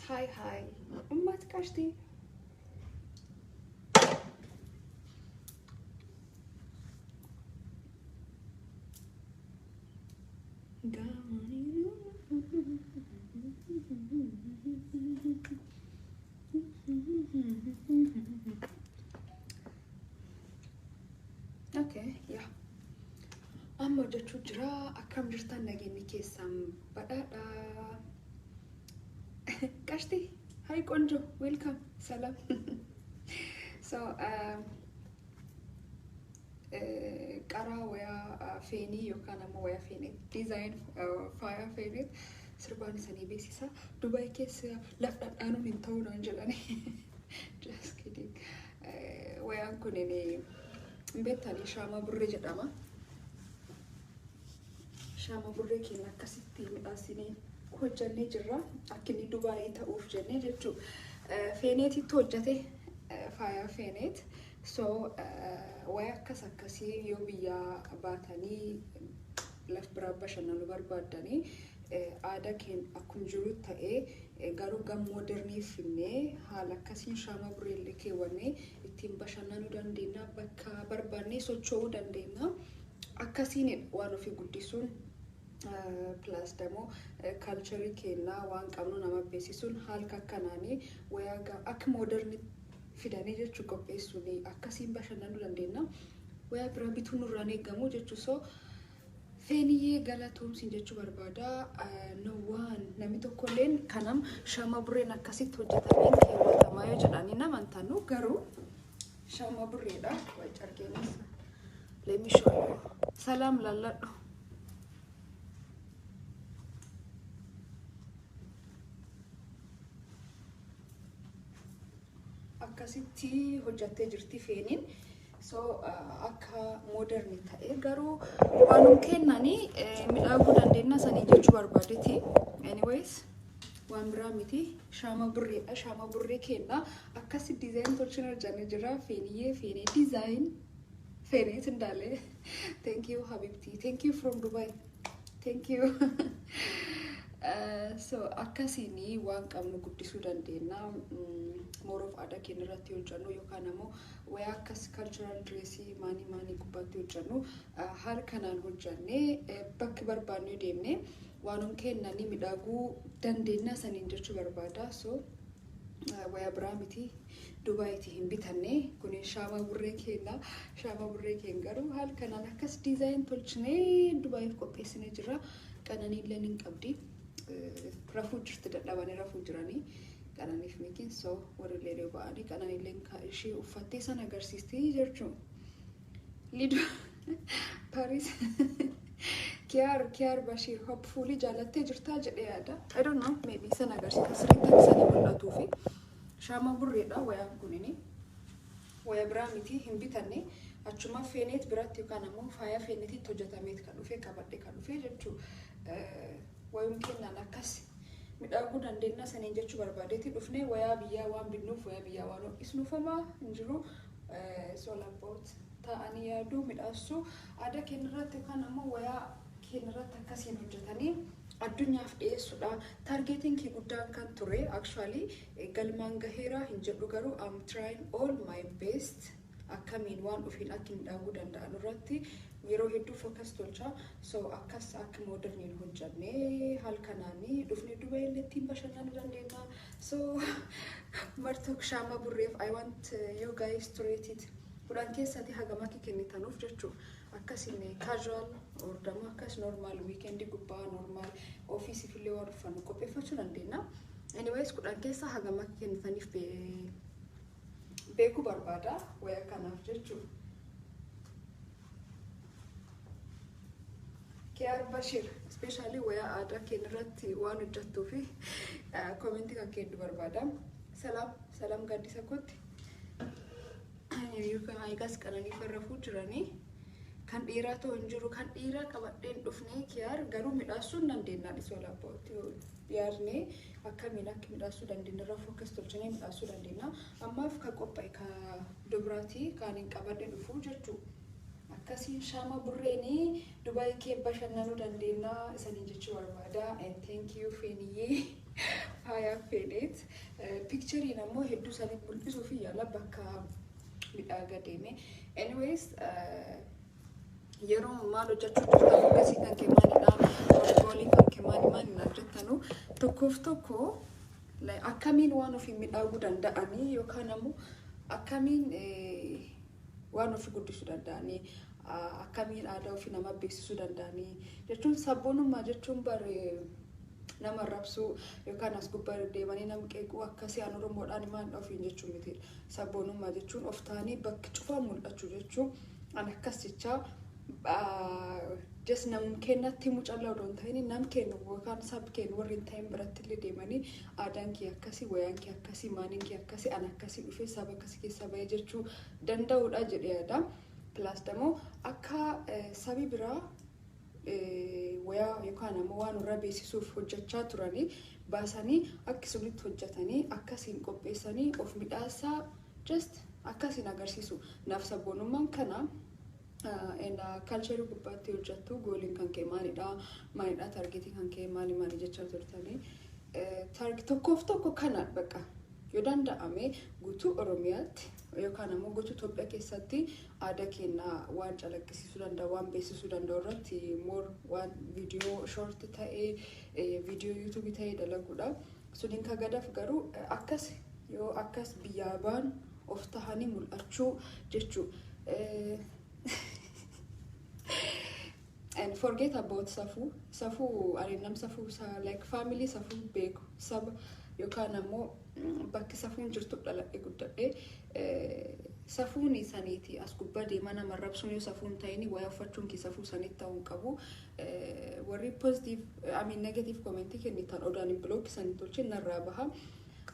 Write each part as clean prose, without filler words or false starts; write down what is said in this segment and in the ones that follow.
Hi, hi. Ummat kashti. Okay, yeah. Amma jechuu jira akkam jirtan nageenyi keessan badhaadha. Kashti, hi Konjo, welcome. Salam. So, qaraa wayaa feenii yookaan ammoo wayaa feenii design faaya feenii sirbaan isanii beeksisa. Dubaay keessa laf dhadhaanuun hin ta'uudhaan jedhanii. Just kidding. Wayaan kun beektanii shaama burree jedhama. Shaama burree keenya akkasitti midhaasinee hojjannee jirra. Akka inni Dubaayii ta'uuf jennee jechuudha. Feeneetitti hojjate faaya feeneet. So, wayaa akkasii yoo biyyaa baatanii laf biraa bashannanuu barbaadanii aadaa keenya akkuma jiru ta'ee garuu gam moodernii finnee haala akkasiin shaama burreellee keewwannee ittiin bashannanuu dandeenya, bakka barbaannee socho'uu dandeenya. Akkasiin waan ofii guddisuun plus demo culture keenya waan qabnu nama beeksisuun haala akkanaanii wayaa akka moodernii fidanii jechuu qopheessuuni akkasiin bashannanuu dandeenya. Wayaa biraa bituun nurraan eegamu jechuusoo feeniyyee galatoomsiin jechuu barbaada. No waan namni tokkolleen kanam shaama burreen akkasitti hojjetameen keewwatamaa yoo jedhanii nama hin taanu garuu shaama burreedha. Way cargeenis. Let me show you. Salaam lalladhu. Akkasitti hojjattee jirti feeniin. So akka modernii ta'e garuu waanum kennanii midhaaguu dandeenya sanii jechuu barbaadeeti. Anyways, waan biraa miti shaama burreedha. Shaama burree kenna akkasi design tolchina hojjannee jira. Feeniyyee feenee design feeneet indaalee. Thank you Habibti. Thank you from Dubai. Thank you. So akkasiin waan qabnu guddisuu dandeenya. More of aadaa keenya irratti hojjannu yookaan ammoo wayaa akkas cultural dressii maanii gubbaatti hojjannu haala kanaan hojjannee bakki barbaannee deemnee waanum kennanii midhaaguu dandeenya saniin jechuu barbaada. So wayaa biraa miti Dubaayitti hin bitanne kun shaama burree keenya. Shaama burree keenya garuu haala kanaan akkas design tolchinee Dubaayiif qopheessinee jira. Qananiillee hin qabdi. Rafuu jirti dadhabanii rafuu jiranii. Qananiif mikin so warrillee ba'anii qananiillee ishee uffattee san agarsiistii jechuun. Lidu Paris kiyaar Bashir hopefully jaalattee jirtaa jedhee yaada. I don't know maybe san agarsiisa sirriitti sanii mul'atuu fi shaama burreedha wayaan kunini. Wayaa biraa miti hin bitanne achuma feeneet biratti yookaan ammoo faaya feeneetitti hojjetameet kan dhufee qabadhe kan dhufee jechuudha. Wayum kennaan akkas midhaaguu dandeenya saniin jechuu barbaadeeti dhufnee wayaa biyyaa waan binnuuf wayaa biyyaa waan ho'isnuufamaa hin jiru. All about ta'anii yaaduu midhaasuu aadaa keenya irratti yookaan ammoo wayaa keenya irratti akkasiin hojjetanii addunyaaf dhiyeessuudha. Targeetiin kee guddaan kan ture actually galmaan gaheera hin jedhu garuu I'm trying all my best akkamiin waan ofiin akka midhaaguu danda'an irratti yeroo hedduu focus tolcha. So akkas akka moderniin hojjannee haala kanaanii dhufnee Dubaayillee ittiin bashannanuu dandeenya. So martook shaama burreef I want you guys to rate it. Kudhan keessatti hagam akka kennitanuuf jechuudha. Akkasiin casual or dama akkas normal weekend gubbaa normal office fillee waan uffannu qopheeffachuu dandeenya. Anyways kudhan keessa hagam akka kennitaniif beekuu barbaada wayaa kanaaf jechuudha. Kiyaar Bashir especially wayaa aadaa keenya irratti waan hojjettuu fi commenti kan kennu barbaada. Salam gaaddisa kootti. Yookaan eegas qananii farrafuu jiranii kan dhiiraa ta'u hin jiru kan dhiiraa qabadheen dhufnee kiyaar garuu midhaasuu hin dandeenyaan isoo labbootti yaadnee akkamiin akka midhaasuu dandeenya irraa focus tolchinee midhaasuu dandeenya. Ammaaf kan qophaa'e ka dubraatii kan hin qabadheen dhufuu jechuudha. Akkasiin shaama burreenii Dubaay kee bashannanuu dandeenya isaniin jechuu barbaada. And thank you feeniyyee. Faaya fedheet picturein ammoo hedduu saniif mul'isuu fi yaala bakka midhaagaa deeme. Anyways yeroo maal hojjechuu jirtan akkasii kan kee maalidha goolii kan kee maalidha jettanu tokko akkamiin waan ofii midhaaguu danda'anii yookaan ammoo akkamiin waan ofii guddisuu danda'anii akkamiin aadaa ofii nama beeksisuu danda'anii jechuun sabboonummaa jechuun bare nama rabsuu yookaan as gubbaa deemanii nama qeequu akkasii aan Oromoodhaan maal ofiin jechuun miti. Sabboonummaa jechuun of taanii bakki cufaa mul'achuu jechuun an akkas jechaa just nam kennatti mucalla odon ta'ini nam kennu yookaan sab kennu warri hin ta'in biratti illee deemanii aadaan kee akkasii wayaan kee akkasii maaniin kee akkasii an akkasii dhufee saba akkasii keessa bahee jechuu danda'uudha jedhee yaada. Plus demoo akka sabi biraa wayaa yookaan ammoo waan irra beeksisuuf hojjechaa turanii baasanii akkasumitti hojjetanii akkasiin qopheessanii of midhaasaa just akkasiin agarsiisu. Naaf sabboonummaan kana culture gubbaatti hojjettu gooliin kan kee maalidha targeetii kan kee maali jechaa turtanii target tokko kana baqa yoo danda'ame guutuu Oromiyaatti yookaan ammoo guutuu Itoophiyaa keessatti aadaa keenya waan calaqqisiisuu danda'a waan beeksisuu danda'u irratti more waan viidiyoo short ta'ee viidiyoo YouTube ta'ee dalaguudha. Suniin ka gadaaf garuu yoo akkas biyyaa baan of tahanii mul'achuu jechuu. And forget about safu arinam safu like family safu big sab yookaan ammoo bakki safuun jirtu dhaladhe guddadhe safuun isaniiti as gubbaa deemaa nama rabsuun yoo safuun ta'ini waa uffachuun kee safuu sanitti ta'uu qabu. Warri positive negative comment kennitan odaan block sanii tolchee narraa baha.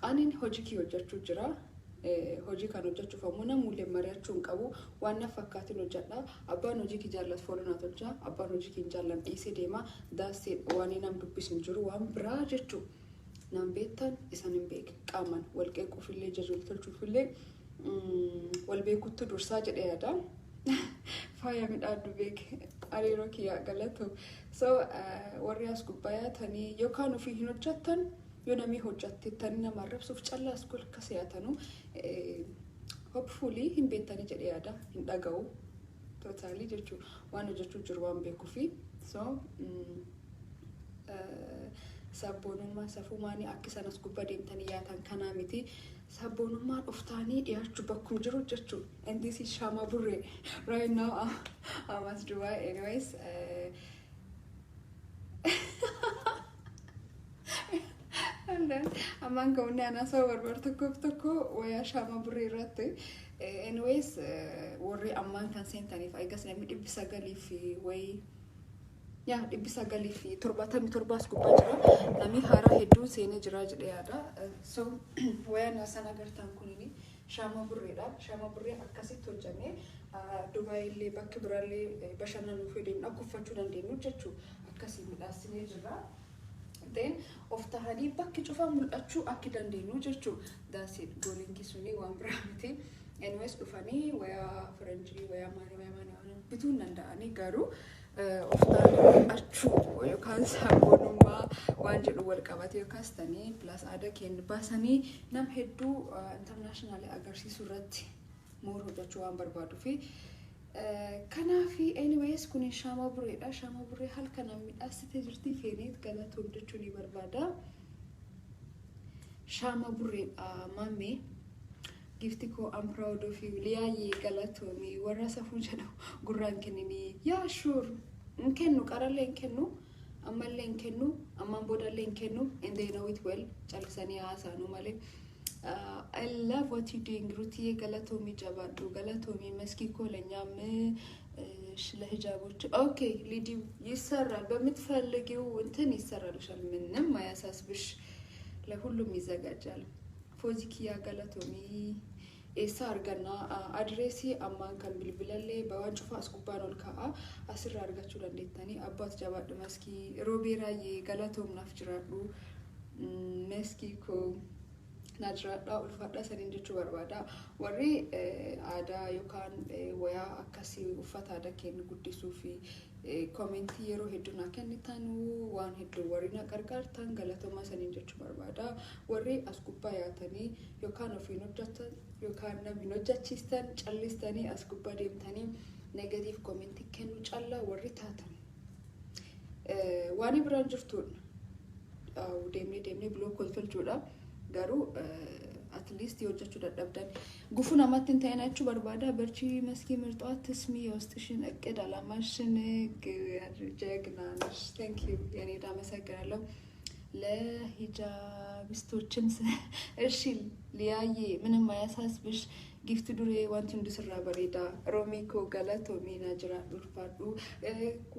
Anin hojii kee hojjechuu jira. Hojii kan hojjechuuf ammoo namuulee mari'achuun qabu waan na fakkaatiin hojjedha. Abbaan hojii kee jaallatu fooloo tolcha abbaan hojii kee jaallan dhiisee deema daasee waan nam dubbisin jiru waan biraa jechuu nam beektan isan hin beek qaaman wal qeequufillee jajul tolchuufillee wal beekutti dursaa jedhee yaada. Faaya midhaaddu beek hariiroo kiyyaa galatu. So warri as gubbaa yaatanii yookaan ofii hin hojjettan yoo namni hojjette tani nama rabsuuf callaa as gol akka se'atanu hopefully hin beektanii jedhee yaada hin dhaga'u totally jechuu waan hojjechuu jiru waan beekuufi. So sabboonummaa safuumaanii akka isaan as gubbaa deemtanii yaatan kanaa miti. Sabboonummaan of taanii dhiyaachuu bakkuma jiru jechuun. And this is Shama Burre. Right now I'm at Dubai. Anyways ammaan ka'uun anaasaa barbaadu tokko wayaa Shama Burre irratti. Anyways warri ammaan kan seentaniif eegas namni 900 wayii yaa 977 as gubbaa jira. Namni haaraa hedduu seenee jira jedhee yaada. So wayaan asan agartaan kunini Shama Burreedha. Shama Burree akkasitti hojjannee Dubaay illee bakka biraallee bashannanuu fi deemnee akka uffachuu dandeenyu jechuu akkasii midhaasinee jira. Then of tahanii bakki cufaa mul'achuu akka dandeenyu jechuu. That's it. Gooliin suni waan biraa miti. Anyways dhufanii wayaa faranjii wayaa maanii bituu danda'anii garuu of tahanii mul'achuu yookaan sabboonummaa waan jedhu wal qabate yookaas tanii plus aadaa keenya baasanii nam hedduu international agarsiisuu irratti moor hojjechuu waan barbaaduu fi kanaafi anyways kun Shama Burreedha. Shama Burree halkan midhaasitee jirti feeneet galatoon jechuun ni barbaada. Shama Burreedha mammee gifti ko I'm proud of you. Liyaayee galatoomi warra safuun jedhu gurraan kennini yaa sure nkennu qarallee nkennu ammallee nkennu ammaan boodallee nkennu and they know it well callisanii haasaanu malee. I love what you doing. Ruti galatomi jabadu galatomi meski ko lenyam shla hijaboች okay ሊዲ ይሰራል በመትፈልጊው እንትን ይሰራልሻል ምንም ማያሳስብሽ ለሁሉም ይዘጋጃል። ፎዚኪያ galatomi esa argana adresi amman kan bilbilalle bawancufa askuban olkaa asirra argachuu dandeettani abbat jabadu meski robeeraye galatom naf jiradu meski ko naajiraadhaa ulfaadhaa saniin jechuu barbaada. Warri aadaa yookaan wayaa akkasii uffata aadaa keenya guddisuu fi koomentii yeroo hedduu naa kennitan waan hedduu warri na gargaartan galatoomaa saniin jechuu barbaada. Warri as gubbaa yaatanii yookaan ofiin hojjetan yookaan namni hojjechiistan callistanii as gubbaa deemtanii negatiif koomentii kennuu callaa warri taatan. Waan biraan jirtuudha. Deemnee biloo kolfalchuudha. Garuu at least hojjechuu dadhabdan ጉፉ ናማትን ታይናችሁ በርባዳ በርቺ መስኪ ምርጧትስ ሚወስጥሽን እቅድ አላማሽን ጀግናነሽ thank you የኔ ዳመሰግናለሁ ለሂጃቢስቶችም እሺ ሊያዬ ምንም አያሳስብሽ ጊፍት ዱሬ ዋንት እንድስራ በሬዳ ሮሚኮ ገለቶሚ ናጅራ ዱርፋዱ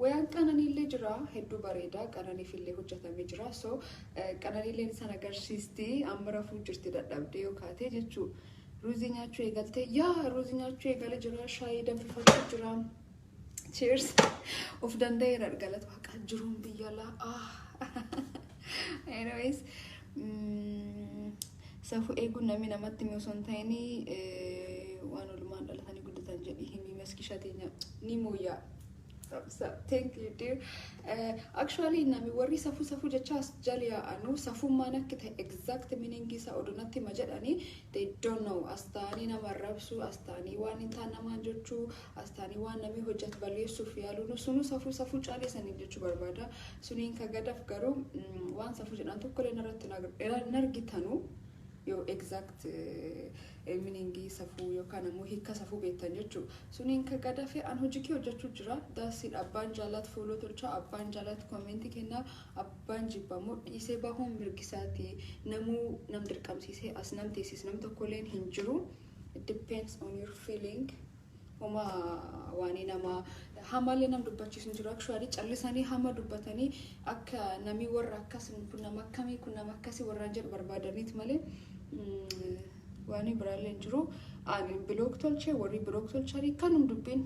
ወያን ቀነኒ ለጅራ ሄዱ በሬዳ ቀነኒ ፊሌ ሆጀተሚ ጅራ ሶ ቀነኒ ሌን ሰነገርሲስቲ አምራፉ ጅርቲ ደዳብዴ ዮካቴ ጀቹ ሩዚኛቹ የገልቴ ያ ሩዚኛቹ የገለ ጅራ ሻይ ደንፍፈቱ ጅራ cheers of danday ረርገለት ዋቃ ጅሩም ብያላ anyways safu eegu nami namatti miosontaini waan olumaan dhalatanii guddatan jedhi himi meski shateenya ni moya thank you dear actually nami warri safu jechas jalia anu safu manakita exact meaning isa odunatti majedani they don't know astani nama rabsu astani waan inta nama jechu astani waan nami hojjat baleessu fi yalu sunu safu chale sanin jechu barbada sunin kagadaf garu waan safu jedhan tokko le nargitanu yo exact meaning safu yookaan ammoo hiika safu beektan jechu sunin ka gadafe an hojiki hojjechuu jira daasid abbaan jaalat follow tolcha abbaan jaalat comment kenna abbaan jibbamoo dhiisee bahuun mirgisaati nam dirqamsiisee as nam teesis nam tokko leen hin jiru it depends on your feeling oma waani nama hamale nam dubbachiisun jiru actually callisanii hama dubbatanii akka nami warra akkasin kun nama akkamii kun nama akkasii warraan jedhu barbaadaniit malee waani biraaleen jiru ani blog tolchee warri blog tolchanii kanum dubbin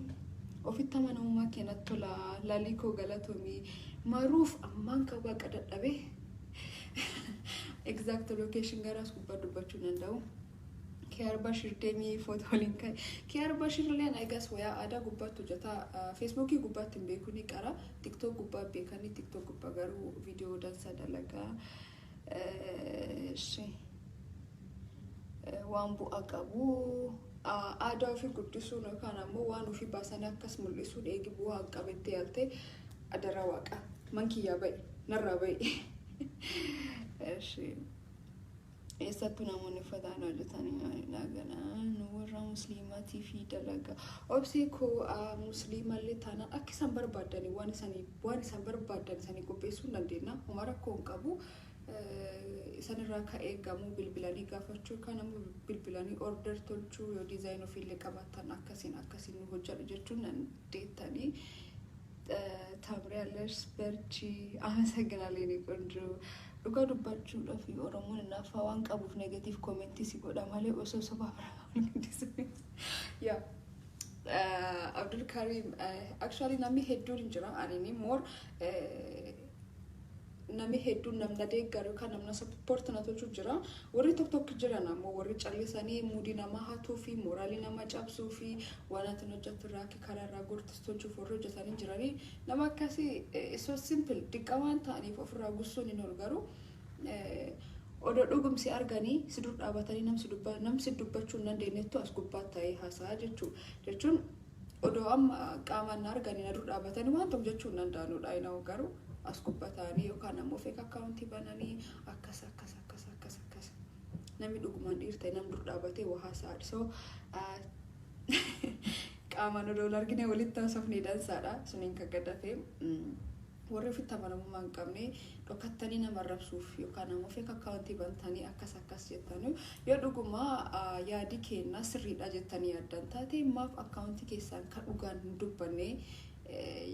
ofitti amanamummaa keenatti tola lalikoo galatoomii maruuf ammaan kabaa qadadhabe exact location garaas gubbaa dubbachuu danda'u kiyaar bashir deemii footoo linkai kiyaar bashir leen I guess waya aadaa gubbaatti hojjeta Facebookii gubbaatti hin beeku ni qara TikTok gubbaa beekanii TikTok gubbaa garuu viidiyoo dansa dalagaa shi waan bu'a qabu aadaa ofii guddisuun yookaan ammoo waan ofii baasanii akkas mul'isuun eegi bu'aa qabattee yalte adara waaqa mankiyyaa ba'i narraa ba'i eessattuu namoonni uffataan hojjetanii naganaa nu warra musliimaatii fi dalagaa obsii koo musliimallee taanaan akka isaan barbaadanii waan isaan barbaadan isanii qopheessuu dandeenya homa rakkoo hin qabu sanirraa ka'ee gamuu bilbilanii gaafachuu kan ammoo bilbilanii order tolchuu yoo dizaayin ofiillee qabaatan akkasiin nu hojjedhu jechuun dandeettanii taamriyaalers berchi amasaganalee ni qonjoo dhugaa dubbachuudha fi oromoon naafaa waan qabuuf negatiif koomentii si godha malee osoo sobaa biraa yeah Abdul Karim actually nami hedduu hin jira anini more nami hedduu namna deeggaru kan namna support na tolchuu jira warri tokko jira namoo warri callisanii moodii nama hatuu fi moraalii nama cabsuu fi waan atin hojjetu raaki kararraa gortistolchuuf warri hojjetanii jiranii nama akkasii so simple diqqamaan ta'aniif ofirraa gussuun hin ol garuu odo dhugumsi arganii si dur dhaabatanii namsi dubbachuu hin dandeenyettu as gubbaa ta'ee haasaa jechuun odo amma qaamaan arganii na dur dhaabatanii waan tokko jechuu hin danda'anudha inaa'u garuu as kubbatanii yookaan ammoo fake account bananii akkas nami dhugumaan dhiirtee nam dur dhaabatee waa haasaa so qaamaan odoo argine walitti haasofnee dansaadha suniin kan gaddafee warri ofitti amanamummaa hin qabne dhokattanii nama rabsuuf yookaan ammoo fake account bantanii akkas jettanii yoo dhugumaa yaadi keenya sirriidha jettanii yaaddan taate maaf account keessaan kan dhugaan hin dubbanne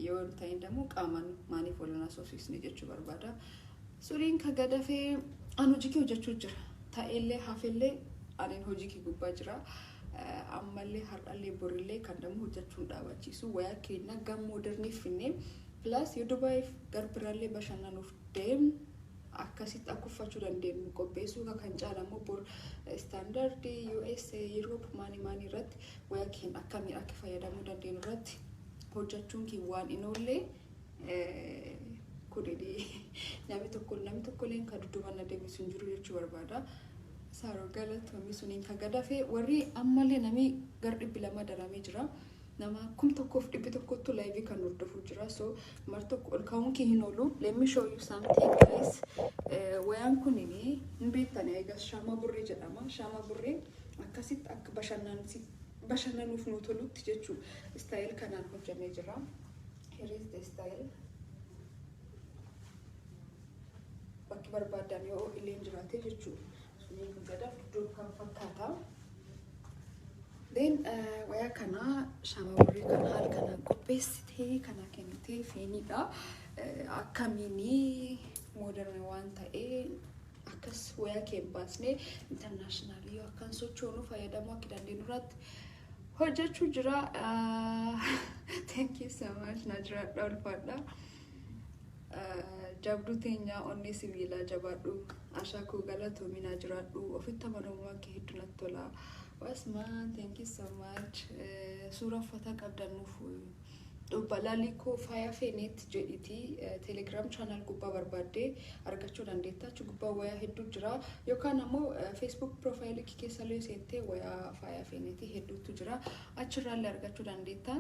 yoo ta'in demo qaaman maaniif walana soosisne jechuu barbaada suriin ka gadafee an hojii hojjechuu jira ta'ellee hafellee anin hojii gubbaa jira ammallee har'allee borillee kan demo hojjechuun dhaabachiisu wayaa keenya gam moderniif finne plus yoo dubaay garbiraallee bashannanuuf deem akkasitti akkuffachuu dandeenyu qopheessuu kan caalamu bor standard US Europe maani irratti waya keen akkamiin akka fayyadamuu dandeenyu irratti hojjechuun kii waan inollee kudedii namni tokko leen kan duddubanna deemisuun jiru jechuu barbaada. Saaro galatoomii suniin kan gadafee warri ammallee namni gar 200 daramee jira. Nama 1,100 live kan hordofu jira. So mar tokko ol kaa'uun kee hin oolu. Let me show you something guys. Wayaan kunini hin beektanii eegas shaama burree jedhama. Shaama burree akkasitti akka bashannanuuf nu tolutti jechuu style kanaan hojjamee jira. Here is the style. Bakki barbaadan yoo illeen jiraate jechuu. Suniin gadaf iddoo kan fakkaata. Then waya kana shaama burree kana haal kana qopheessitee kana kennitee feenidha. Akkamiin modern waan ta'ee akkas waya kee baasnee international yoo akkan sochoonu fayyadamuu akka dandeenyu irratti hojjechuu jira. Thank you so much Najra Dolfadha. Jabdu teenya onni sibiila jabaadhu ashakuu galatoomi Najraadhu ofitti amanamummaa kee hedduu natti tola. Wasman, thank you so much. Suura uffata qabdannuuf Dubbalaalikoo faaya feeneet jedhiti Telegram channel gubbaa barbaadde argachuu dandeetta. Achi gubbaa wayaa hedduu jira. Yookaan ammoo Facebook profile kee keessa illee seentee wayaa faaya feeneeti hedduutu jira. Achirraallee argachuu dandeetta.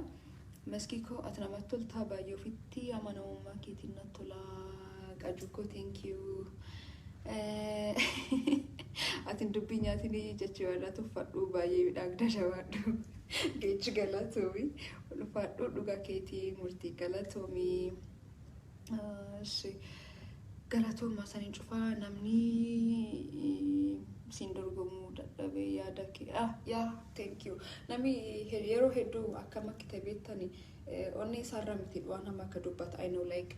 Meski koo ati namatti toltaa baay'ee ofitti amanamummaa keetiin natti tola. Qajuukoo thank you. Atin dubbii nyaatinii jechuu irraa tuffadhu baay'ee midhaagda jabaadhu. Geechi galatoomi. Ulfaadhu dhuga keetii murtii galatoomi. Galatooma saniin cufaa namni siin dorgomuu dadhabee yaada kee. Yeah, thank you. Namni yeroo hedduu akkam akka ta'e beektanii onni isaarra miti waan nama akka dubbata. I know like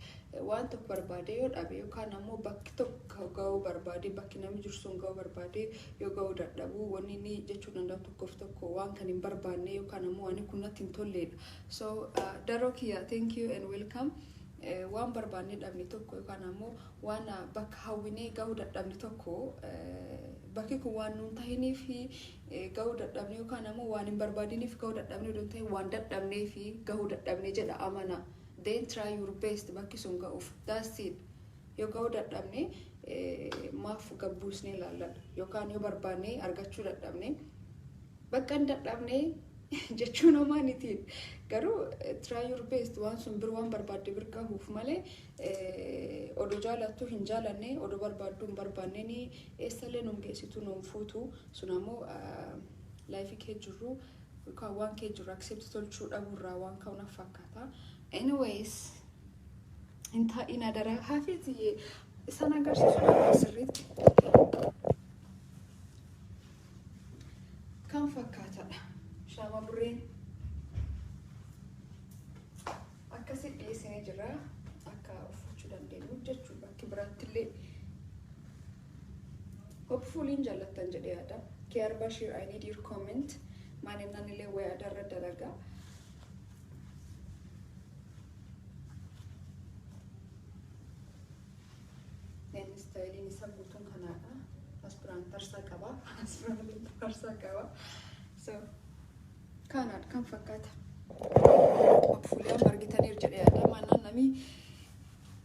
waan tokko barbaade yoo dhabe yookaan ammoo bakki tokko ga'uu barbaade bakki namni jiru sun ga'uu barbaade yoo ga'uu dadhabu wanni inni jechuu danda'u tokko waan kan hin barbaanne yookaan ammoo waan kun natti hin tolledha. So daroo kiyya thank you and welcome. Waan barbaanne dhabni tokko yookaan ammoo waan bakka hawwinee ga'uu dadhabni tokko bakki kun waan nuun tahiniif ga'uu dadhabne yookaan ammoo waan hin barbaadiniif ga'uu dadhabne yoo ta'e waan dadhabnee fi ga'uu dadhabne jedha amana. Then try your best bakki sun ga'uuf. That's it. Yoo ga'uu dadhabne maaf gabbuusnee laalladha yookaan yoo barbaanne argachuu dadhabne bakka hin dadhabne jechuun homaanitiin garuu try your best waan sun bir waan barbaadde bir gahuuf malee odoo jaalattu hin jaalanne odoo barbaaddu hin barbaanne ni eessallee nuun geessitu nuun fuutu sun ammoo life kee jirru yookaan waan kee jirru accept tolchuu dhabuurraa waan ka'uun fakkaata. Anyways inta ina dara hafizi isaan agarsiisu sirriitti kan fakkaatadha. Shaama burreen akkasi dhiyeessinee jira akka uffachuu dandeenyu jechuu bakki biraattillee hopefully jaallattan jedhee yaada. Kiyaar Bashir, I need your comment. Maaninnan illee wayaa darra dalaga. Neen styliin isa guutuun kanaadha. Aspiraan tarsaa qaba. Aspiraan tarsaa qaba. So kanaan kan fakkaata. Hopefully argitaniiru jedhee yaada. Maannaan namni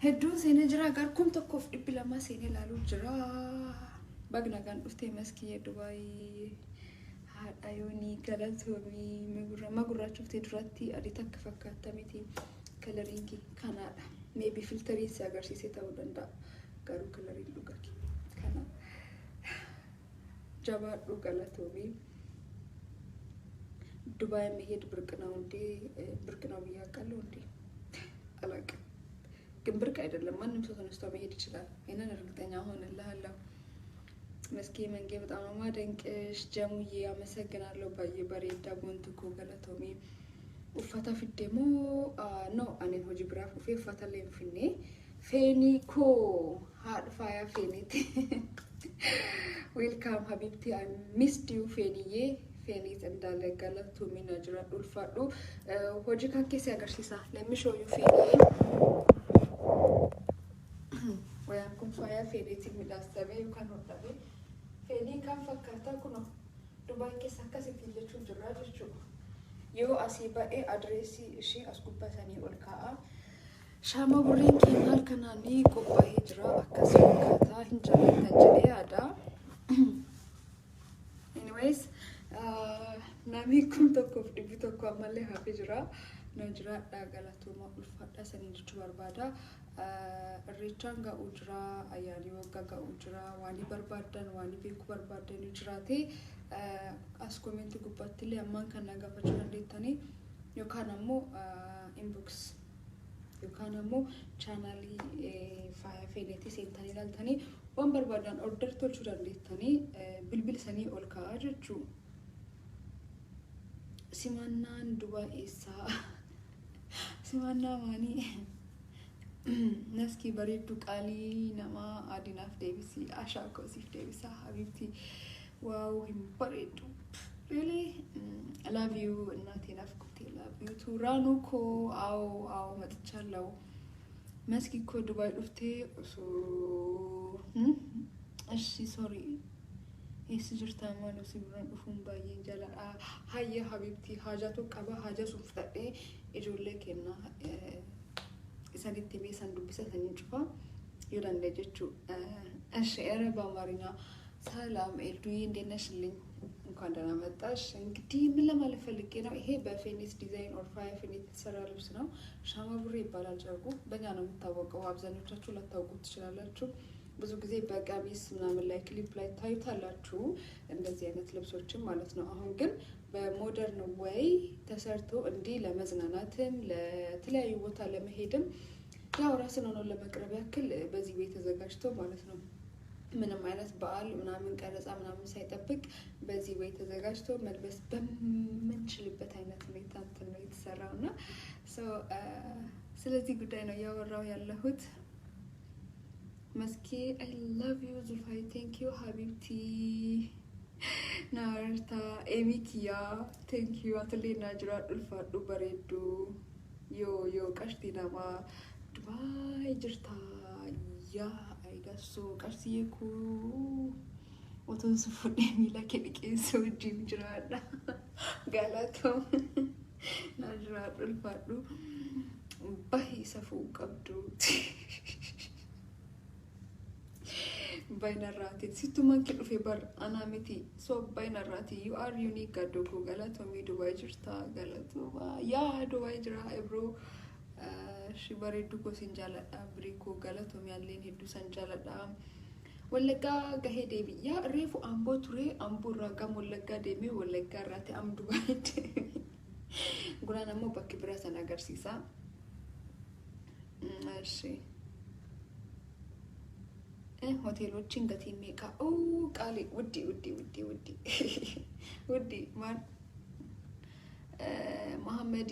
hedduun seenee jira. Gar 1,200 seenee ilaaluu jira. Bagna kan dhuftee Meski dubaay haadha yoonii galatoomii magurraachuuftee duratti adii takka fakkaata miti kalariinki kanaadha. Maybe filtariin si agarsiisee ta'uu danda'a. Garuu kalariin dhugaki kana jabaadhu galatoomii. Dubaay መሄድ ብርቅ ነው እንዴ? ብርቅ ነው ብያውቃለሁ እንዴ? አላውቅም። ግን ብርቅ አይደለም። ማንም ሰው ተነስቶ መሄድ ይችላል። ይሄንን እርግጠኛ ሆነልሃለሁ። መስኪ መንጌ በጣም ነው ማደንቅሽ። ጀሙዬ አመሰግናለሁ። በሬዳ ቦንትኮ ገለቶሚ ኡፋታ ፊደሞ ኖ አኔን ሆጂ ብራፍ ኡፌ ኡፋታ ለንፍኔ ፌኒኮ ሃድ ፋያ ፌኒቲ ዌልካም ሀቢብቲ አይ ሚስድ ዩ ፌኒዬ ፌኒት እንዳለ ገለቶሚ ነጅራ ዱልፋዱ ሆጂ ካንኬ ሲያገርሲሳ let me show you ፌኒዬ ወያንኩም faaya fedheetiin midhaastamee yookaan hodhamee fedhii kan fakkaataa kun Dubaay keessa akkasitti jechuun jirraa jechuudha. Yoo asii ba'ee adreesii ishee as gubbasanii ol kaa'a. Shaama burreen kee maal kanaanii qophaa'ee jira akkas fakkaataa hin jaallattan jedhee yaada. Anyways, namni kun tokkoof dhibbi tokko ammallee hafee jira. Na jiraadhaa galatooma ulfaadhaa sanii jechuu barbaada. Irreechaan ga'uu jira, ayyaanii waggaa ga'uu jira, waan barbaadan, waan beekuu barbaadan jiraate as koomenti gubbaatti illee ammaan kan na gaafachuu dandeettanii yookaan ammoo inbox yookaan ammoo chaanaalii faaya fedheetii seentanii ilaaltanii waan barbaadan order tolchuu dandeettanii bilbilisanii ol kaa'aa jechuu. Simannaan Dubaay eessaa? Simannaa maanii? Meski bareedduu qaalii namaa adinaaf deebisii ashaakosiif deebisaa habibti. Wow, hin bareeddu. Really? I love you. እናቴን አፍቁቴ love you too. ራኑ እኮ አዎ መጥቻለሁ። መስኪ እኮ ዱባይ ዱፍቴ እሺ ሶሪ የስጅርታ ማለው ሲብራን ዱፉን ባየን ጀላ ሃየ ሀቢብቲ ሀጃቶ ቀባ ሀጃ ሱፍታዴ ኢጆሌ ከና ኢሳኒቲ ቤሳን ዱቢሳ ተንጭፋ ይራን ለጀቹ እሺ አረባ ማሪና ሰላም ኤልዱይ እንደነሽልኝ እንኳን ደህና መጣሽ። እንግዲህ ምን ለማለት ፈልጌ ነው፣ ይሄ በፌኒስ ዲዛይን ኦር ፋያ ፌኒስ የተሰራ ልብስ ነው። ሻማ ቡሬ ይባላል ጨርቁ። በእኛ ነው የምታወቀው፣ አብዛኞቻችሁ ላታውቁት ትችላላችሁ። ብዙ ጊዜ በቀሚስ ምናምን ላይ ክሊፕ ላይ ታዩታላችሁ እንደዚህ አይነት ልብሶችን ማለት ነው። አሁን ግን በሞደርን ወይ ተሰርቶ እንዲህ ለመዝናናትም ለተለያዩ ቦታ ለመሄድም ያው ራስን ሆኖ ለመቅረብ ያክል በዚህ ቤት ተዘጋጅቶ ማለት ነው ምንም አይነት በዓል ምናምን ቀረጻ ምናምን ሳይጠብቅ በዚህ ወይ ተዘጋጅቶ መልበስ በምንችልበት አይነት ሁኔታ እንትን ነው የተሰራውና ስለዚህ ጉዳይ ነው ያወራው ያለሁት። መስኪ I love you ዙልፋይ thank you ሀቢብቲ ናርታ ኤሚኪያ thank you አትሌና ጅራ ዱልፋዱ በሬዱ ዮ ቀሽቲናማ ዱባይ ጅርታ ያ አይዳሱ ቀርሲየኩ ወቶን ስፉድ የሚላ ከዲቄስ ወዲም ጅራዳ ጋላቶ ናጅራ ዱልፋዱ ባይ ሰፉ ቀብዱ ባይነራቲ ሲቱማን ከዱፌ በር አናሚቲ ሶ ባይነራቲ you are unique ጋዶኩ ጋላቶ ሚ ዱባይ ጅርታ ጋላቶ ያ ዱባይ ጅራ ኤብሮ ሽበሬዱ ኮሲንጃላ ብሪኮ ጋላቶ ሚያሌን ሄዱ ሰንጃላዳ ወለጋ ጋሄ ዴቢ ያ ሬፉ አምቦ ቱሬ አምቡራ ጋም ወለጋ ዴሚ ወለጋ ራቲ አምዱ ባይት ጉራናሞ በክብራ ሰናገርሲሳ እሺ ሆቴሎችን ገቲሜካ ቃሊ ውዲ ማን መሐመድ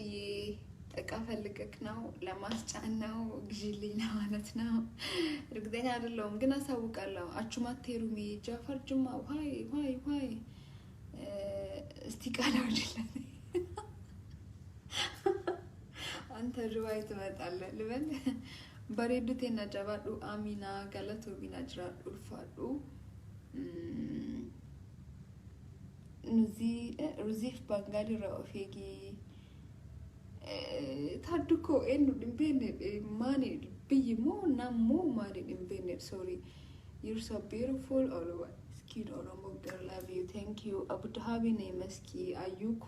እቃ ፈልገክ ነው ለማስጫን ነው ግዢልኝ ማለት ነው። እርግጠኛ አይደለሁም ግን አሳውቃለሁ። አቹማቴሩሚ ጃፈር ጅማ ዋይ እስቲ ቃላው ይችላል አንተ ዱባይ ትመጣለህ ልበል በሬዱቴና ጃባዱ አሚና ጋላቶ ቢና ጅራ ዱልፋዱ ሩዚፍ ባንጋሊ ራኦፌጊ ታድኮ ኤንዱ ድንቤን ማኒ ብይሞ ናሞ ማኒ ድንቤን sorry you're so beautiful always skin ኦሮሞ girl love you thank you አቡ ዳሃቢ ነኝ መስኪ አዩኮ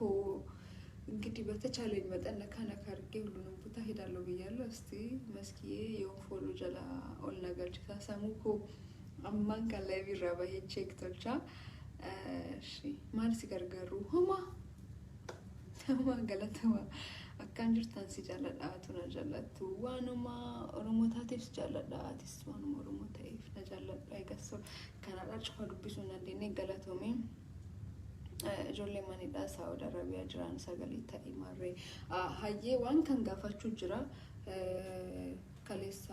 እንግዲህ በተቻለኝ መጠን ነካነካ አድርጌ ሁሉንም ቦታ ሄዳለሁ ብያለሁ። እስቲ መስኪዬ የፎሎ ጀላ ኦል ነገር ተሳሙኮ አማን ከላይ ቢራባ ቼክ ተልቻ እሺ ማርሲ ገርገሩ ሆማ ገለተዋ አካንጅርታን ሲጃለዳቱ ነጃለቱ ዋኑማ ኦሮሞታቴስ ጃለዳቲስ ዋኑማ ኦሮሞታይፍ ነጃለዳ አይገሶ ካናዳ ጭፋ ዱቢሱና እንደኔ ገለቶሜ ጆሌ ማኒዳ ሳውዲ አረቢያ ጅራን ሰገሊታ ኢማሬ ሃዬ ዋን ከን ጋፋቹ ጅራ ከሌሳ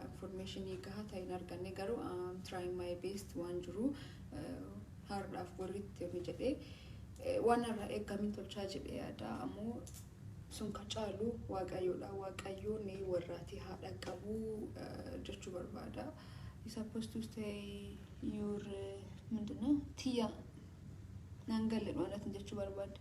ኢንፎርሜሽን ይጋታ ይናርጋኔ ጋሩ am trying my best ዋን ጅሩ hard of worrit የሚጀዴ ዋና ራኤ ጋሚን ቶልቻ ጅዴ ያዳ አሞ ሱን ከጫሉ ዋቃዮዳ ዋቃዮ ኔ ወራቲ ሃዳቀቡ ጀቹ በርባዳ You're supposed to stay your ምንድነው ቲያ ናንገል ማለት እንደቹ በርባድ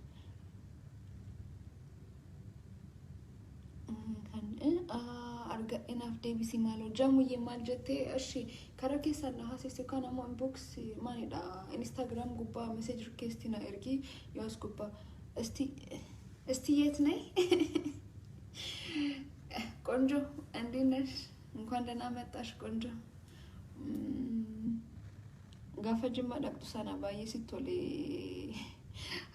arga enough debisi malo jamu ye maljete ashi karake sana hasisi kana mo inbox manida Instagram gubba message request na ergi yos gubba esti yet nay konjo andinash እንኳን ደህና መጣሽ ቆንጆ ጋፈ ጅማ ዳቅቱ ሰና ባየ ሲቶሌ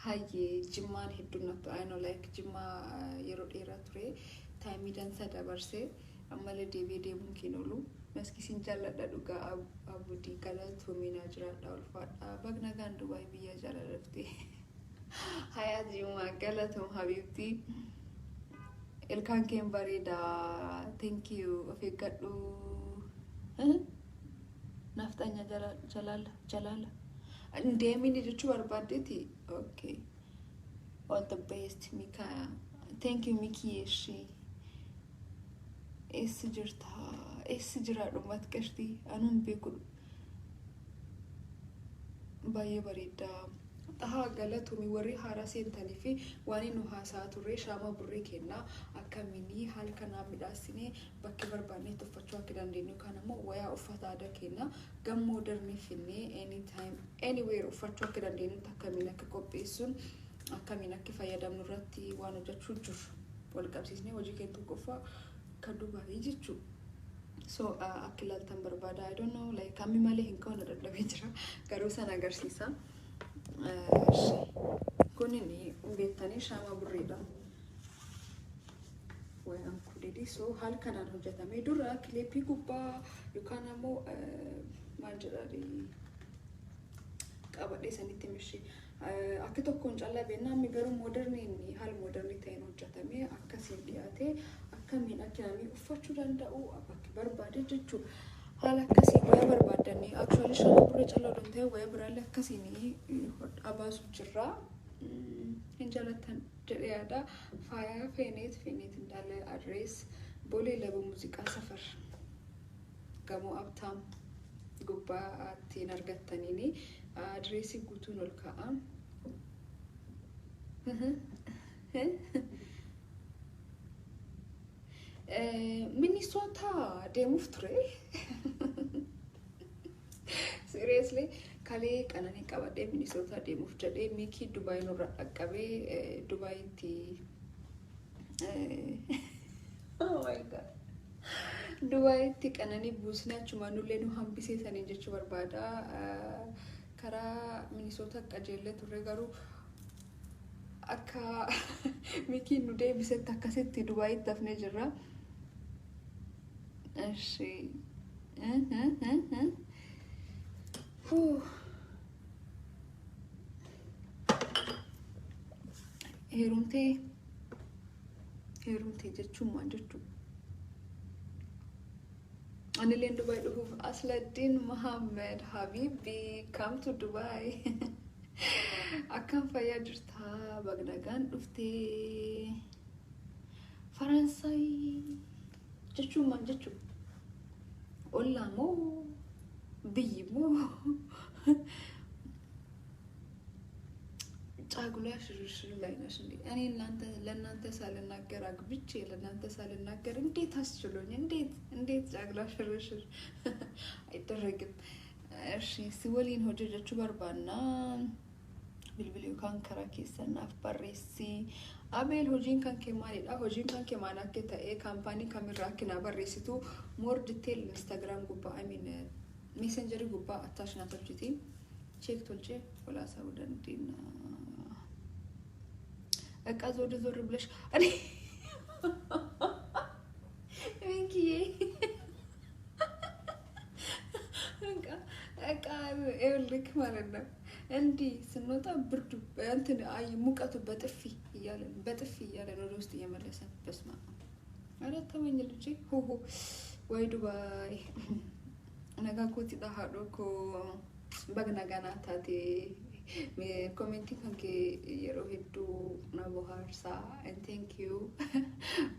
haye jimmaan hedduu natti I know like jimma yeroo dheeraa ture time dansa dabarse ammallee deebi'uun kinolu meski sin jaalladha dhugaa abudii galatoomina jiraadha ulfaadha bagna gaan dubaay biyya jaaladhafte hayaa jimma galatoom habibti ilkaan keen bareeda thank you of eeggadhu naftanya jalala ndemini jechu barbadeti okay all the best Mika thank you Miki eshi esjira dumat kashti anum bekul baye barida taha galatumi wari harasen tanifi wani no hasature shama burri kenna akamini halkana midasine bakke barbane tofachwa kidandenu kanamo waya ufata ada kenna gam modern finne anytime anywhere ufachwa kidandenu takamina kopesun akamina kifayadam nurati wano jachujur wal qabsisne wajikentu kofa kaduba yijichu so akilal tambarbada I don't know like kami male hinkona daddabe jira garusa nagarsisa kunini betani shama burida wayan kudidi so hal kanan hojjetame dura klipi gubba yukanamo manjari qabade saniti mishi akka tokkon calla benna mi garu moderni ni hal moderni tayin hojjetame akka sindiate akka min akami uffachu danda'u abak barbade jechu hala kasi waya barbadani actually shama burre calla donte waya bralle kasini abasu jirra injalatan jedhiyada faya fenet indale address bole labo musiqa safar gamo aptam gubba atin argattanini address gutun olkaa Minnesota demuftre seriously kale kanani qabade Minnesota demuf jade Miki Dubai no raqabe Dubai ti oh my god Dubai ti kanani busna chumanulle no hambise sane jechu barbada kara Minnesota qajelle turre garu akka Miki nu debise takkasetti Dubai tafne jirra ashi herumte jechuun waan jechu anileen Dubai dhufuuf Asladdin Muhammad Habibi come to Dubai akkam fayyaa jirta bagnagaan dhufte Faransay jechuun waan jechu ollamo biyimo ጫጉላ ሽርሽር ላይ ነሽ እንዴ እኔ ለናንተ ሳልናገር አግብቼ ለናንተ ሳልናገር እንዴት አስችሎኝ እንዴት ጫጉላ ሽርሽር አይደረግም እሺ ሲወሊን ሆጀጀቹ በርባና bilbilu kan karake sanaf barresi abel hojin kan ke malida hojin kan ke manake ta e company kamira kina barresitu more detail Instagram gubba I mean messenger gubba attach na tolchiti check tolche wala saudan din aka zor ብለሽ አሬ እንኪዬ aka ኤልክ ማለት ነው እንዲ ስንወጣ ብርዱ እንትን አይ ሙቀቱ በጥፊ እያለ ነው ውስጥ እየመለሰ በስማ አረ ተመኝ ልጅ ሆሆ ወይ ዱባይ ነጋኮት ዳሃዶኮ bagnagan atate me commenting kanke yero heddu na boharsa and thank you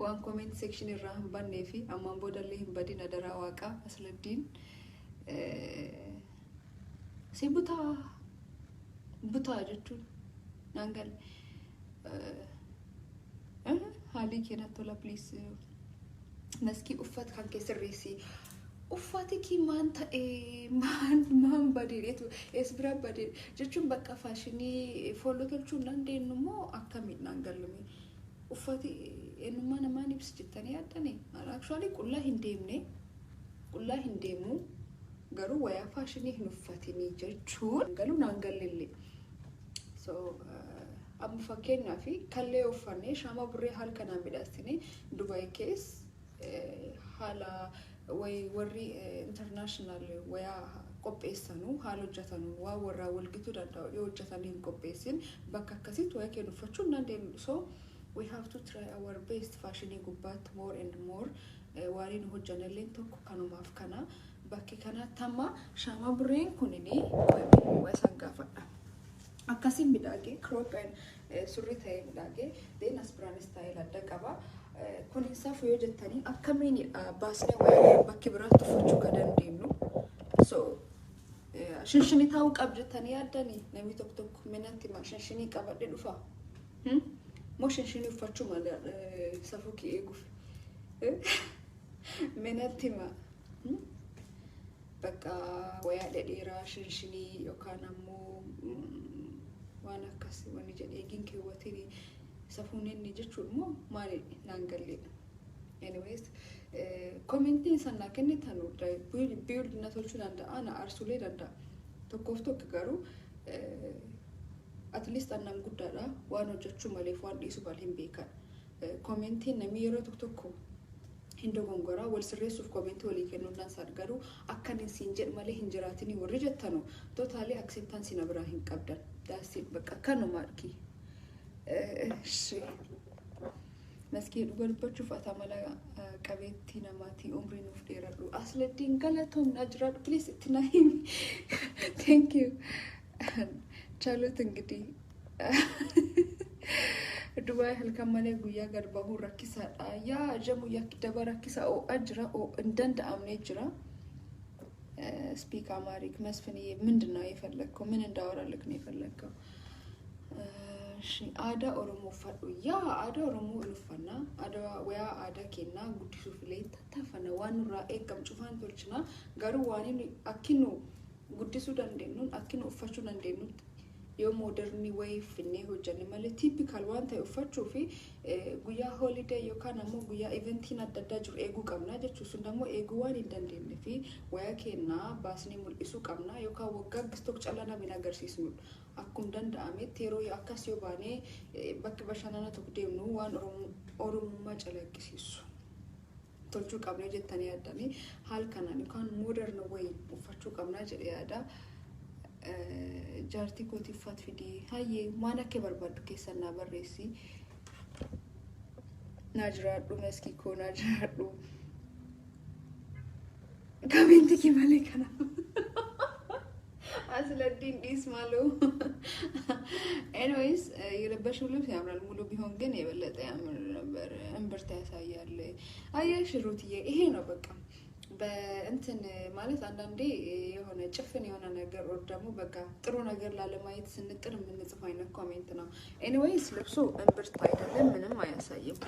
one comment section irra hambanne fi amma bodalle himbadi nadara waqa Asladdin si butaa jechuun nangal haalii keenya tola please Meski uffat kan keessirreessi uffati ki maan ta'e maan badeetu esbira badee jechuun bakka faashinii follow tolchuun dandeenyu immoo akkamiin nangalmi uffati eenyummaa namaan ibsi jettanii yaadani actually qullaa hin deemu garuu wayaa faashinii hin uffatini jechuun galuu naangallille so amma fakkeenyaa fi kallee uffannee shaama burree haal kanaan midhaasine Dubaay keessa hala warri international wayaa qopheessanu haala hojjetanu waa warra walgituu danda'u yoo hojjetanii hin qopheessin bakka akkasitti wayaa keenya uffachuun dandeenyu so we have to try our best fashioning gubbaatti more and more waariin hojjannalleen tokko kanumaaf kana bakki kana tamma shaama burreen kunini wasan gaafadha akkasiin midhaagee crop and surri ta'ee midhaagee then asbraan style adda qaba kun isaaf yoo jettanii akkamiin baasnee wayaa bakki biraatti uffachuu kan dandeenyu so shinshinii taa'uu qabjettanii yaaddanii namni tokko minanti ma shinshinii qabadhe dhufa moo shinshinii uffachuu malee safuu kee eeguuf minanti ma bakka wayaa dhedheeraa shinshinii yookaan ammoo waan akkasii wani jedhee eegin keewwatanii safuun inni jechuun immoo maali naangalle anyways commenting sanaa kennitan build na tolchuu danda'a na arsulee danda'a tokkoof tokko garuu at least annam guddaadha waan hojjechuu maleef waan dhiisu baal hin beekan commenting namni yeroo tokko hindo gongoraa wal sirreessuuf commentii walii kennuudhaan isaan garuu akkan siin jedh malee hin jiraatinii warri jettanu totally acceptance na biraa hin qabdan daasiin bakka kanuma arki Meski dhugaa dubbachuuf atamala qabeetti namaati umrii nuuf dheeradhu asladdiin galatoom na jiraadhu please itti na himi thank you chaalut እንግዲህ Dubaay halkan malee guyyaa gad bahuu rakkisaadha yaa jamu yaa daba rakkisaa oo ajira oo እንደንዳአምኔ jira speak Amharic መስፍንዬ ምንድነው የፈለከው ምን እንዳወራልክ ነው የፈለከው Ada Oromo fadhu ya ada Oromo ulufana ada waya ada kenna guddisu filee tattafana waan irraa eegam cufaan tolchina garuu waan akkinu guddisu dandeenyu akkinu uffachuu dandeenyu yoo moderni way finne hojjanne malee typical waan ta'e uffachuu fi guyyaa holiday yookaan ammoo guyyaa eventiin adda addaa jiru eeguu qabna jechuun sun ammoo eeguu waan hin dandeenye fi waya kenna baasnee mul'isuu qabna yookaan waggaa gistok callana bin agarsiisnu akkum danda'ametti yeroo akkas yoo baane bakki bashannana tokko deemnu waan oromummaa calaqqisiisu tolchuu qabna jettanii yaadanii haal kanaan yookaan modern way uffachuu qabna jedhee yaada jaartii kooti uffat fidii hayyee waan akka barbaaddu keessan na barreessi na jiraadhu Meski koo na jiraadhu commenti ki malee kana asladdiin dhiis maaloo anyways የለበሽው ልብስ ያምራል ሙሉ ቢሆን ግን የበለጠ ያምር ነበር እምብርታ ያሳያል አየሽ ሩትዬ ይሄ ነው በቃ በእንትን ማለት አንዳንዴ የሆነ ጭፍን የሆነ ነገር ወር ደግሞ በቃ ጥሩ ነገር ላለማየት ስንጥር የምንጽፍ አይነት ኮሜንት ነው anyways ልብሱ እምብርት አይደለም ምንም አያሳይም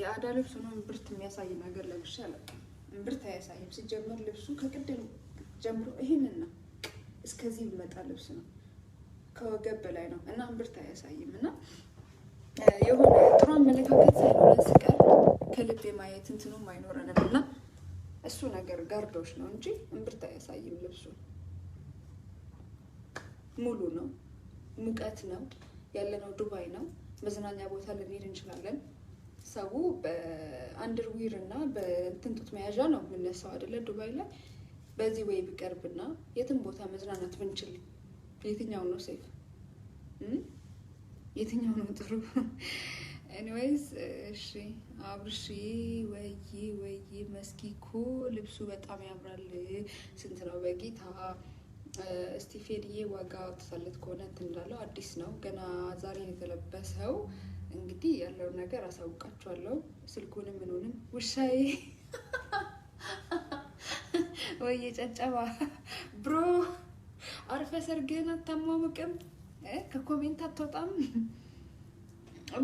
የአዳ ልብሱ ነው እምብርት የሚያሳይ ነገር ለብሻ አለቀ እምብርት አያሳይም ሲጀመር ልብሱ ከቅድም ጀምሮ ይሄንን ነው እስከዚህ ይመጣ ልብስ ነው ከወገብ በላይ ነው እና እምብርት አያሳይም እና የሆነ ጥሩ አመለካከት ሳይኖረን ስቀር ከልብ የማየት እንትኑም አይኖረንም እና እሱ ነገር ጋርዶሽ ነው እንጂ እምብርት አያሳይም ልብሱ ሙሉ ነው ሙቀት ነው ያለነው ዱባይ ነው መዝናኛ ቦታ ልንሄድ እንችላለን ሰው በአንደርዊር እና በእንትንጡት መያዣ ነው የምንነሳው አይደለ ዱባይ ላይ በዚህ ወይ ቢቀርብና የትም ቦታ መዝናናት ብንችል የትኛው ነው ሴፍ የትኛው ነው ጥሩ anyways እሺ አብርሺ ወይ መስኪ እኮ ልብሱ በጣም ያምራል ስንት ነው በጌታ ስቲፌዲዬ ዋጋው ተሰልት ከሆነ እንትንላለው አዲስ ነው ገና ዛሬ የተለበሰው እንግዲህ ያለው ነገር አሳውቃችኋለሁ ስልኩንም ምንንም ውሻዬ وي جاجبا برو عارفه سرجنا تمامكم ككومنت تطعم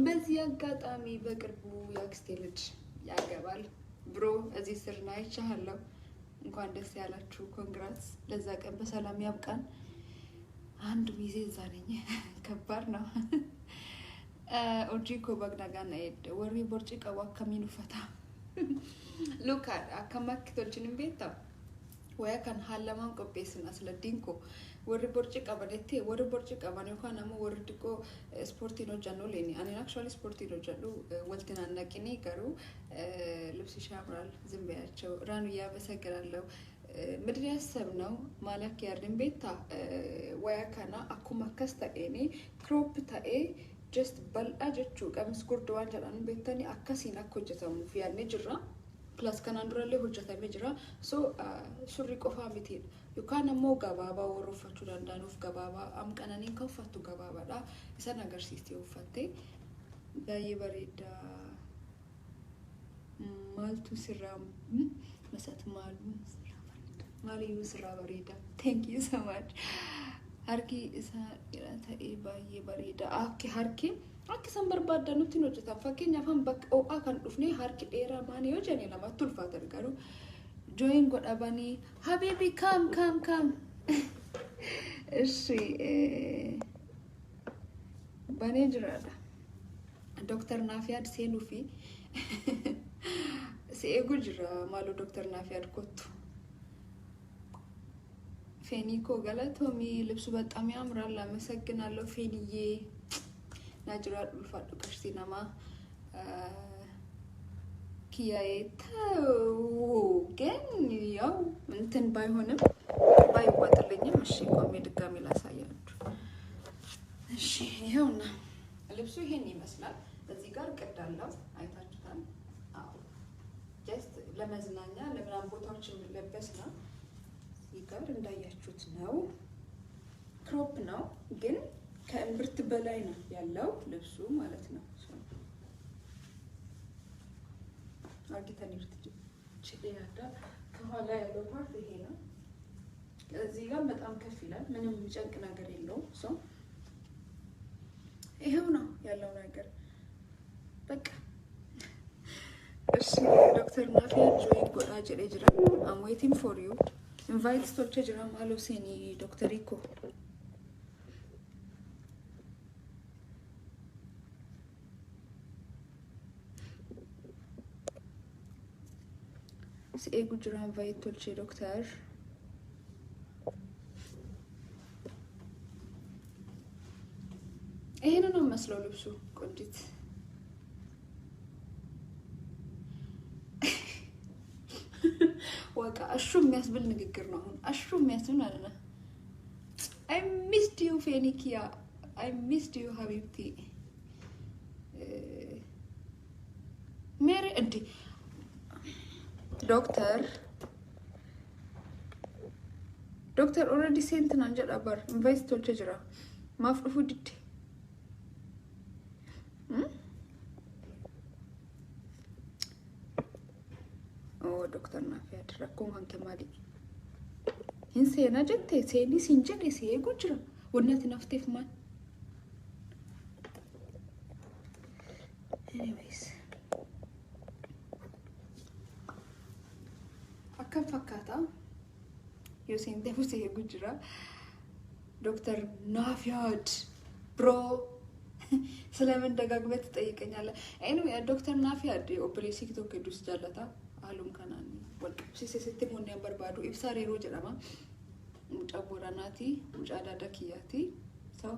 بزي አጋጣሚ በቅርቡ ያክስቴ ልጅ ያገባል ብሮ እዚህ ስርና ይቻላል እንኳን ደስ ያላችሁ ኮንግራትስ ለዛ ቀን በሰላም ያብቃን አንድ ጊዜ ዛሬኝ ከባድ ነው ኦጂኮ በግናጋና ሄደ ወሪ ቦርጭ ቀዋ ከሚኑ ፈታ ሉካ አከማክቶችንም ቤታ ወይ ካን ሐለማን ቆጴስና ስለዲንኮ ወሪ ቦርጭ ቀበለቴ ወሪ ቦርጭ ቀባኔ እንኳን አሞ ወርድቆ ስፖርቲኖ ጃኖ ለኔ አኔ አክቹአሊ ስፖርቲኖ ጃሉ ወልተና ነቂኔ ቀሩ ልብስ ሻምራል ዝምባያቸው ራኑ ያበሰግራለው ምድር ያሰብነው ማለክ ያርድን ቤታ ወይ ካና አኩማ ከስተኤኔ ክሮፕ ታኤ just bal'ajechu qamis gurduwan jedhan beektani akkasiin akka hojjetamu fiyanne jirra plus kanaan durallee hojjetame jira so surri qofa miti yookaan ammoo gabaabaa warroofachuu danda'anuuf gabaabaa amqananiin kan uffattu gabaabaadha isan agarsiistee uffatte baay'ee bareeda maaltu sirraa masat maaliyyuu sirraa bareeda thank you so much harki isa ta'e baay'ee bareeda akka harki akka san barbaaddanutti hojjetan fakkeenyaaf bakka o'a kan dhufne harki dheeraa maani yoo jenne namatti ulfaata garuu join godhabanii habibi kam እሺ ባኔ ጅራዳ ዶክተር ናፊያድ ሴኑፊ ሲኤጉ ጅራ ማሉ ዶክተር ናፊያድ ኮቱ ፌኒኮ ገለቶሚ ልብሱ በጣም ያምራል አመሰግናለሁ ፌኒዬ ናጅራል ፋዱ ከርሲናማ ኪያየተው ግን ያው እንትን ባይሆንም ባይዋጥልኝም እሺ ቆሜ ድጋሚ ላሳያችሁ እሺ ይሄውና ልብሱ ይሄን ይመስላል እዚህ ጋር ቀዳለው አይታችሁታል አዎ ጀስት ለመዝናኛ ለምናም ቦታዎች የሚለበስ ነው ይጋር እንዳያችሁት ነው ክሮፕ ነው ግን ከእምብርት በላይ ነው ያለው ልብሱ ማለት ነው አርጊተን ይርት ቺዲያዳ ከኋላ ያለው ፓርት ይሄ ነው እዚህ ጋር በጣም ከፍ ይላል ምንም ጨንቅ ነገር የለውም ሶ ይሄው ነው ያለው ነገር በቃ እሺ ዶክተር ናፊያ ጆይ ጎዳ ጀሬጅራ I'm waiting for you invite to jira malo seni Dr. Rico se egu jira invite to doctor ይሄን ነው መስለው ልብሱ ቆንጂት ወቃ አሹ የሚያስብል ንግግር ነው አሁን አሹ የሚያስብል አለና I missed you Fenikia I missed you Habibti Mary Anti Doctor already sent an angel abar invite to jira mafrufu ditte oh doctor nafiya rakko hanke mali hinse na jette seni sinjede se gujra wonnati naftef man anyways akkam fakkata yo sente fuse gujra doctor nafiyad bro ስለምን ደጋግመት ጠይቀኛለ anyway doctor nafiyad ኦፕሬሽን ቲክቶክ ዱስ ጃለታ አሉም ከናኒ ወልቅ ሲሲሲቲ ሞን ያበርባዱ ኢብሳሬ ሮጀራማ ሙጫቦራናቲ ሙጫዳዳ ኪያቲ ሰው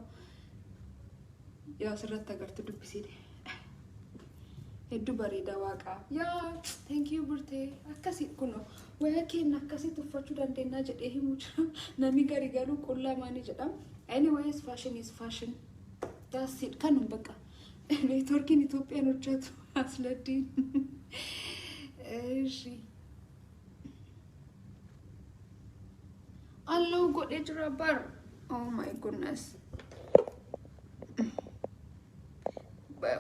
ያ ስራት ተገርት ዱብሲዲ ሄዱ በሬዳ ዋቃ ያ thank you ብርቴ አከሲ ኩኖ ወያኬና አከሲ ተፈቹ ዳንዴና ጀዴ ሂሙች ነሚ ጋሪ ጋሩ ቆላ ማኒ ጀዳም anyways fashion is fashion that's it ካንም በቃ ኔትወርኪን ኢትዮጵያን ወጫቱ አስለዲ እሺ አለው ጎዴ ጅራባር oh my goodness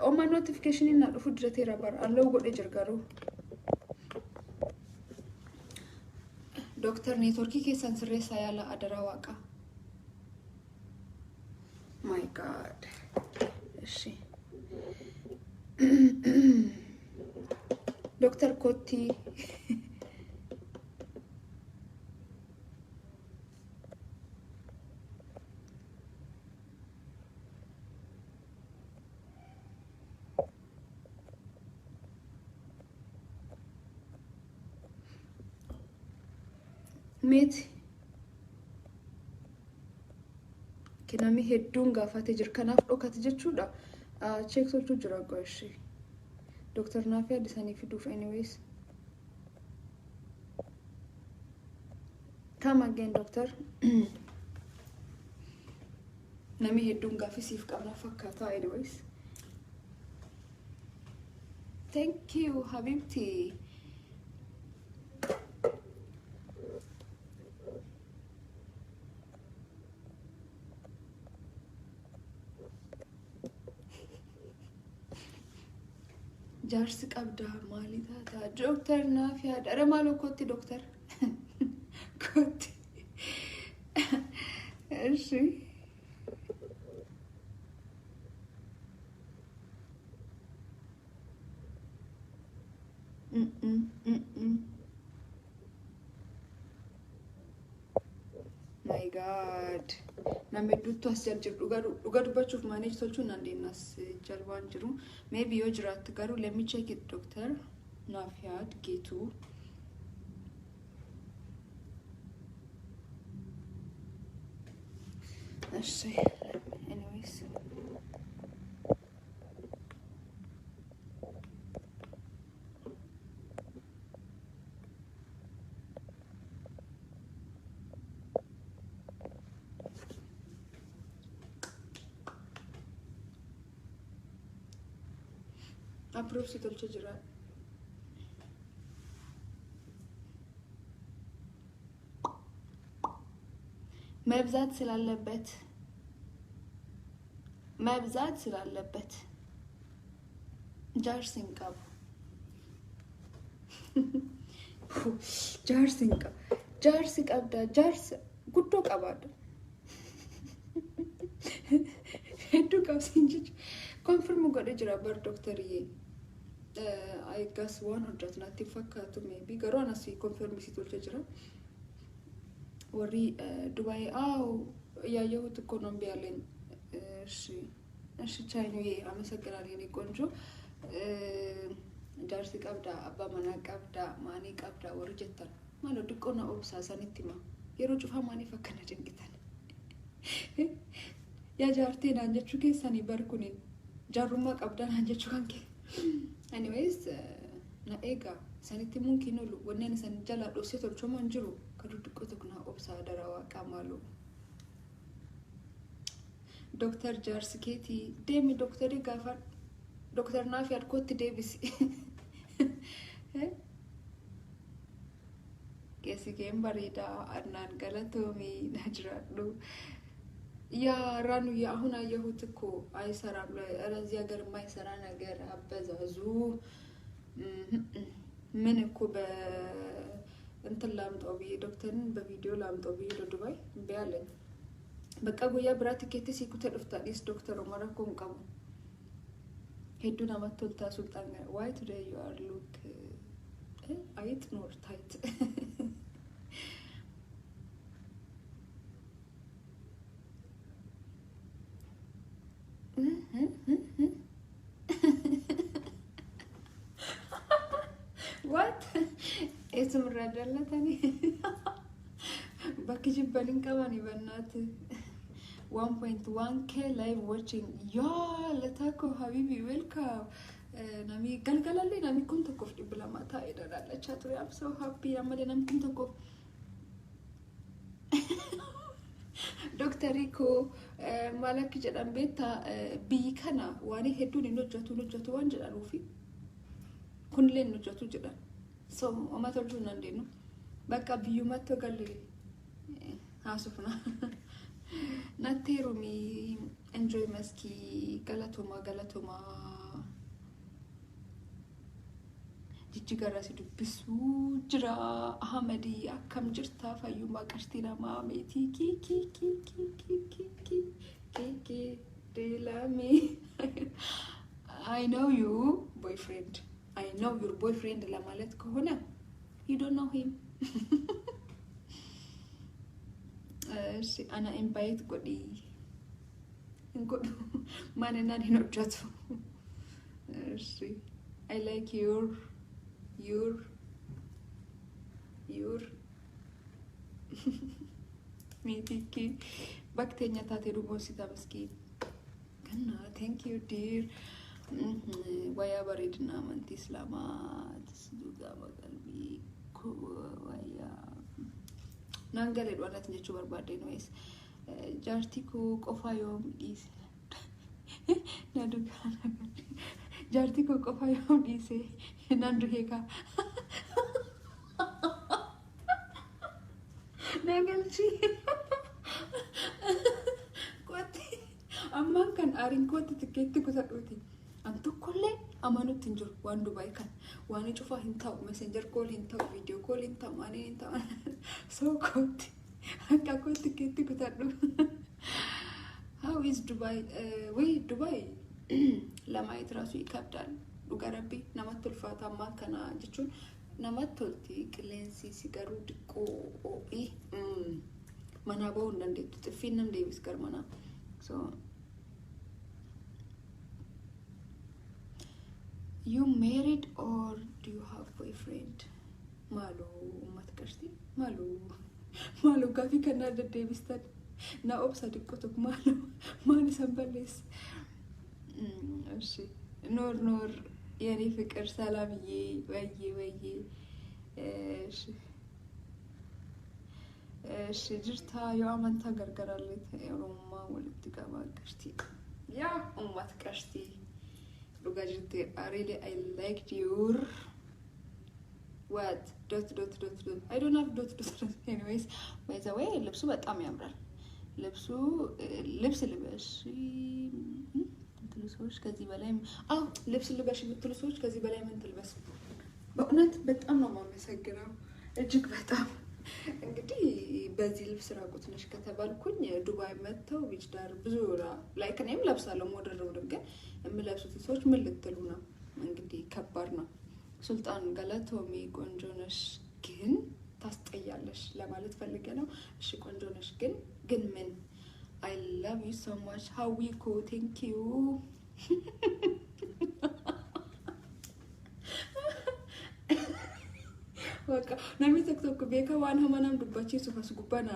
oma notification ina dufu diretera bar allo gode jirgaru Doctor network keessan sirreessaa yaala adara waaqa. My God. She. Doctor Kotti. Mate. Kinami hedduun gaafate jira kanaaf dhokate jechuudha. Check sochuu jira goshi. Doctor Nafia disanii fiduuf anyways. Come again doctor. Nami hedduun gaafisiif qabna fakkaata anyways. Thank you Habibti. Jaarsi qabda maali taata Dr. Nafia dara maalo kotti doctor kotti eshi My God namni duttu as jiru dhuga dubbachuuf manage tolchuun dandeenyas jalbaan jiru maybe yoo jiraatti garuu let me check it Dr. Nafia Geetu anyways approve si tolcha jira መብዛት ስላለበት ጃርሲንቃብ ጃርሲ ቀብዳ ጃርስ ጉዶ ቀባደ ሄዱ ቀብሲንጅ ኮንፈርም ጎደ ጅራ በር ዶክተርዬ I guess one or just not fakkaatu maybe garuu anasi confirm si tolcha jira warri dubaay ያየሁት እኮ ነው ቢያለኝ እሺ ቻይኑዬ አመሰግናለሁ የኔ ቆንጆ ጃርሲ ቀብዳ አባ ማና ቀብዳ ማኒ ቀብዳ ወርጀታል ማለት ድቆና ኦብሳሳኒቲማ የሮ ጩፋ ማኒ ፈከነ ድንግታል ያ ጃርቴ ናንጀቹ ከሰኒ በርኩኒ ጃሩማ ቀብዳ ናንጀቹ ካንከ anyways na ega saniti mungkin ulu wonen san jala dose tolcho manjuru kadu dikoto kuna obsa darawa kamalu Dr. Jarsketi demi doctori gafa Dr. Nafia kotti Davis kesi barida adnan galatomi najradu ya ranu ya huna yahutiko ay saram la arazi agar may sarana agar abazazu meneko be እንተላም ጦቢ ዶክተርን በቪዲዮ ላም ጦቢ ዱባይ ቢያለኝ በቃ ጎያ ብራት ከቴ ሲኩተ ድፍታዲስ ዶክተር ኦማራ ኮንቀሙ ሄዱና ማቶልታ ሱልጣን why today you are look አይት ኖር ታይት what it's mradallatani bakiji balinkabani banat 1.1k live watching ya letako habibi welcome nami galgalalle nami kunta kof diplomata idadalla chatri I'm so happy amade nam kunta kof Dr. Rico malaki jedam beta bi kana wani hedun nojatu wan jedanu fi kunlen nojatu jedan so amatolju nandeno baka biyu matto galle hasufna naterumi enjoy Meski galatoma jijjiga irraa si dubbisuu jira Ahmadi akkam jirta fayyummaa qarshii namaa meetii ki delame I know you boyfriend I know your boyfriend ለማለት ከሆነ you don't know him أنا invite قدي نقول ما ننادي نرجعته I like your meetiki baktenya taate ruboosita Meski kanna thank you dear waya bareedina amantii islaamaa tisduuga qalbii waya nangale dwanat jechuu barbaade noes jaartii koo qofa yoom dhiise nadugaana jaartii koo qofa yoom dhiise nandu heeka nagalchi kooti amman kan arin kooti tikeetti kutadhuuti antu kolle amanutti hin jiru waan dubaay kan waan cufa hin ta'u messenger call hin ta'u video call hin ta'u waan hin ta'u so kooti akka kooti tikeetti kutadhu how is Dubai we Dubai lama itrasu ikabdal dhuga rabbi namatti ulfaata amma kana jechuun namatti tolti qilleensi sigaru diqqoo mana ba'uu hin dandeettu xiffiin nam deebis garmana so you married or do you have boyfriend malu ummat qarshii malu gafi kana deebistan na obsa diqqotok malu sanballes እሺ ኖር የኔ ፍቅር ሰላምዬ ወይዬ እሺ ጅርታ የአመንታ ገርገራለት ሮማ ወልት ጋባ ቀሽቲ ያ ኡማት ቀሽቲ ሉጋጅቴ really I liked your what dot I don't have dot anyways by the way ልብሱ በጣም ያምራል ልብስ ልበሽ ሰዎች ከዚህ በላይ ልብስ ልበሽ የምትሉ ሰዎች ከዚህ በላይ ምን ትልበስ በእውነት በጣም ነው ማመሰግነው እጅግ በጣም እንግዲህ በዚህ ልብስ ራቁት ነሽ ከተባልኩኝ ዱባይ መተው ቢች ዳር ብዙ ላይክ እኔም ለብሳለሁ ሞደረው ግን የምለብሱት ሰዎች ምን ልትሉ ነው እንግዲህ ከባድ ነው ሱልጣን ገለቶሚ ቆንጆ ነሽ ግን ታስጠያለሽ ለማለት ፈልጌ ነው እሺ ቆንጆ ነሽ ግን ምን I love you so much how we go thank you waka nami tiktok beka wan hamanam dubbachi sufas gubana